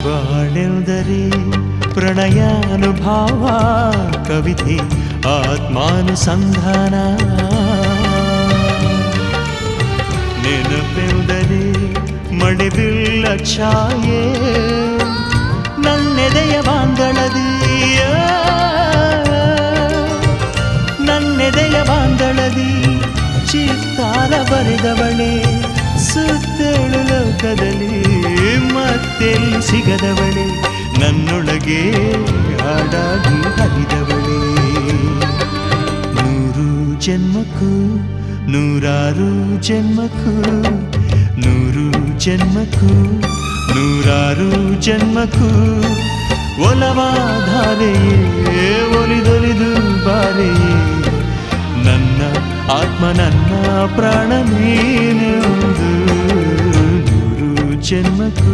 ಬಾಳೆಲ್ದರೆ ಪ್ರಣಯಾನುಭಾವ ಕವಿತೆ ಆತ್ಮಾನುಸಂಧಾನ ನೆನಪೆಂದರೆ ಮಳೆಬಿಲ್ಲ ಛಾಯೆ ನನ್ನೆದೆಯ ಬಾಂದಳದಿ ನನ್ನೆದೆಯ ಬಾಂದಳದಿ ಚಿತ್ತಾರ ಬರೆದವಳೆ ಸುತ್ತೇಳು ಲೋಕದಲ್ಲಿ ಮತ್ತೆಲ್ಲಿ ಸಿಗದವಳೆ ನನ್ನೊಳಗೆ ಹಾಡಾಗಿ ಹರಿದವಳೆ ನೂರು ಜನ್ಮಕ್ಕೂ ನೂರಾರು ಜನ್ಮಕ್ಕೂ ನೂರು ಜನ್ಮಕ್ಕೂ ನೂರಾರು ಜನ್ಮಕ್ಕೂ ಒಲವಾಧಾರೆಯೇ ಒಲಿದೊಲಿದು ಬಾರೆಯೇ ನನ್ನ ಆತ್ಮ ನನ್ನ ಪ್ರಾಣ ನೀನೆಂದು ನೂರು ಜನ್ಮಕ್ಕೂ